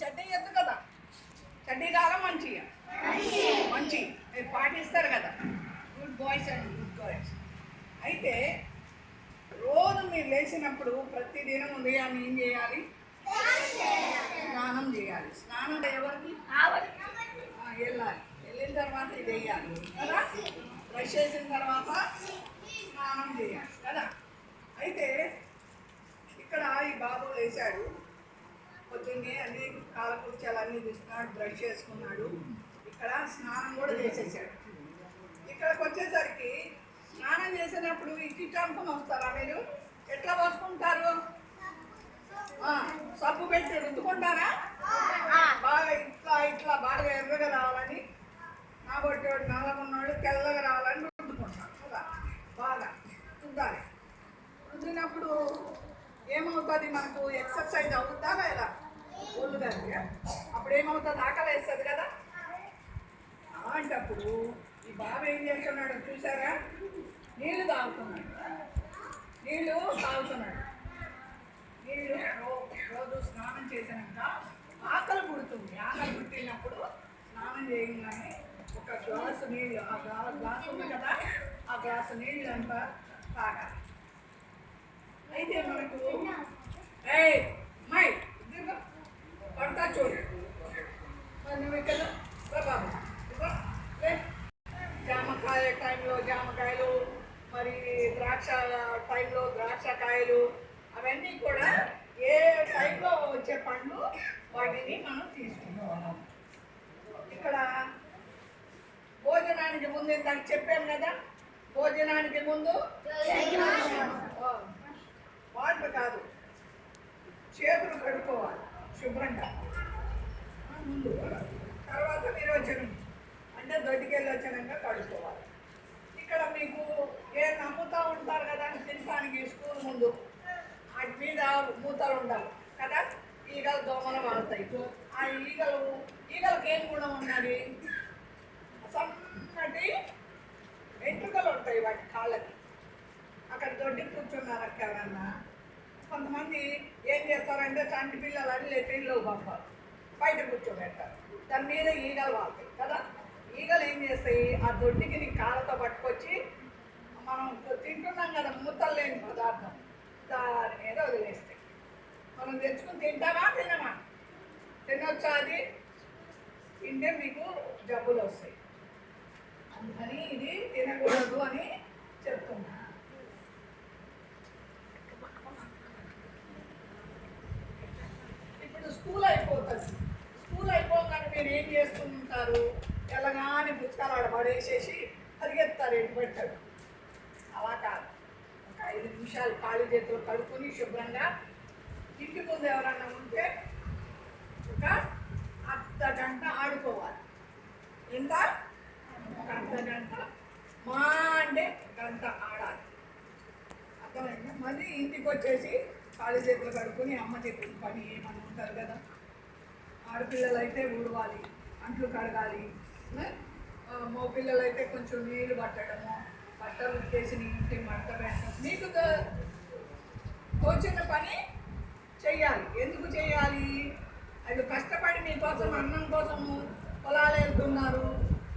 చట్నీ ఎత్తు కదా, చట్నీ కావాలా మంచిగా మంచి మీరు పాటిస్తారు కదా, good boys and good girls. అయితే రోజు మీరు లేచినప్పుడు ప్రతిదినం ఉదయాన్ని ఏం చేయాలి? స్నానం చేయాలి. స్నానం ఎవరికి? వెళ్ళాలి. వెళ్ళిన తర్వాత ఇది వేయాలి కదా, బ్రష్ చేసిన తర్వాత స్నానం చేయాలి కదా. అయితే ఇక్కడ ఈ బాబు లేచాడు, పొద్దున్నే అన్ని కాలకృత్యాలు అన్నీ తీసుకున్నాడు, బ్రష్ చేసుకున్నాడు, ఇక్కడ స్నానం కూడా చేసేసాడు. ఇక్కడికి వచ్చేసరికి స్నానం చేసినప్పుడు ఇంటి టంకం వస్తారా మీరు? ఎట్లా పోసుకుంటారు? సబ్బు పెట్టి రుద్దుకుంటారా? బాగా ఇట్లా ఇట్లా బాగా ఎర్రగా రావాలని, కాబట్టి నల్లగా ఉన్నాడు తెల్లగా రావాలని రుద్దుకుంటారు కదా. బాగా రుద్దాలి. రుద్దినప్పుడు ఏమవుతుంది? మనకు ఎక్సర్సైజ్ అవుతుందా లేదా? ఒళ్ళు దగ్గర అప్పుడు ఏమవుతుంది? ఆకలి వేస్తుంది కదా. అలాంటప్పుడు ఈ బాబు ఏం చేస్తున్నాడు చూసారా? నీళ్లు తాగుతున్నాడు. నీళ్లు రోజు స్నానం చేసినాక ఆకలి పుడుతుంది. ఆకలి పుట్టినప్పుడు స్నానం చేయగానే ఒక గ్లాసు నీళ్ళు, ఆ గ్లాసు ఉంది కదా, ఆ గ్లాసు నీళ్ళు అంతా తాగాలి. అయితే మనకు పడతా చూడు, నువ్వు ఇక్కడ బాబు జామకాయ టైంలో జామకాయలు, మరి ద్రాక్ష టైంలో ద్రాక్షకాయలు, అవన్నీ కూడా ఏ టైంలో వచ్చే పండ్లు వాటిని మనం తీసుకుంటాం. ఇక్కడ భోజనానికి ముందు ఇందాక చెప్పాను కదా, భోజనానికి ముందు వాటర్ కాదు, చేతులు కడుక్కోవాలి శుభ్రంగా ముందు. తర్వాత మీరు వచ్చిన అంటే దొడ్డికెళ్ళి వచ్చినాక కడుక్కోవాలి. ఇక్కడ మీకు నమ్ముతూ ఉంటారు కదా తినడానికి స్కూల్ ముందు, వాటి మీద మూతలు ఉండాలి కదా, ఈగలు దోమలు వాడతాయి. ఆ ఈగలకు ఏం కూడా ఉండాలి? సన్నటి వెంట్రుకలు ఉంటాయి వాటి కాళ్ళకి. అక్కడ దొడ్డి కూర్చున్నారు ఎవరన్నా. కొంతమంది ఏం చేస్తారంటే చంటి పిల్లలని లెట్రిన్లో పంపారు, బయట కూర్చోబెడతారు, దాని మీద ఈగలు వాడతాయి కదా. ఈగలు ఏం చేస్తాయి? ఆ దొడ్డికి నీ కాళ్ళతో పట్టుకొచ్చి, మనం తింటున్నాం కదా మూతలు లేని పదార్థం, దాని మీద వదిలేస్తాయి. మనం తెచ్చుకుని తింటామా తినమా? తినొచ్చా? అది తింటే మీకు జబ్బులు వస్తాయి. అందుకని ఇది తినకూడదు అని చెప్తున్నా. ఇప్పుడు స్కూల్ అయిపోతుంది. స్కూల్ అయిపోగానే మీరు ఏం చేస్తుంటారు? ఎలాగానే పుస్తకాలు ఆడ పడేసేసి పరిగెత్తారు, ఎటు పెట్టాడు. అలా కాదు, ఒక 5 నిమిషాలు ఖాళీ చేతులు కడుక్కొని శుభ్రంగా ఇంటి ముందు ఎవరన్నా ఉంటే ఒక అర్ధగంట ఆడుకోవాలి. ఎంత? ఒక అర్ధగంట, మా అంటే గంట ఆడాలి. అర్థమైందా? మళ్ళీ ఇంటికి వచ్చేసి ఖాళీ చేతులు కడుక్కొని అమ్మ చెప్పిన పని ఏమని ఉంటారు కదా, ఆడపిల్లలు అయితే ఊడవాలి, అంట్లు కడగాలి, మగ పిల్లలు అయితే కొంచెం నీళ్ళు పట్టడము, బట్టలు ఉట్టేసి ఇంటి మడత పెట్టడం, మీకు తోచిన పని చెయ్యాలి. ఎందుకు చేయాలి? అది కష్టపడి మీకోసం అన్నం కోసము పొలాలు వెళ్తున్నారు,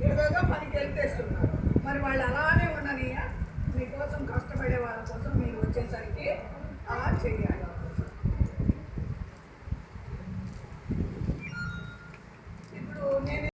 ఏదోదో పనికి వెళ్తేస్తున్నారు. మరి వాళ్ళు అలానే ఉండనియా? మీకోసం కష్టపడే వాళ్ళ కోసం మీరు వచ్చేసరికి అలా చేయాలి.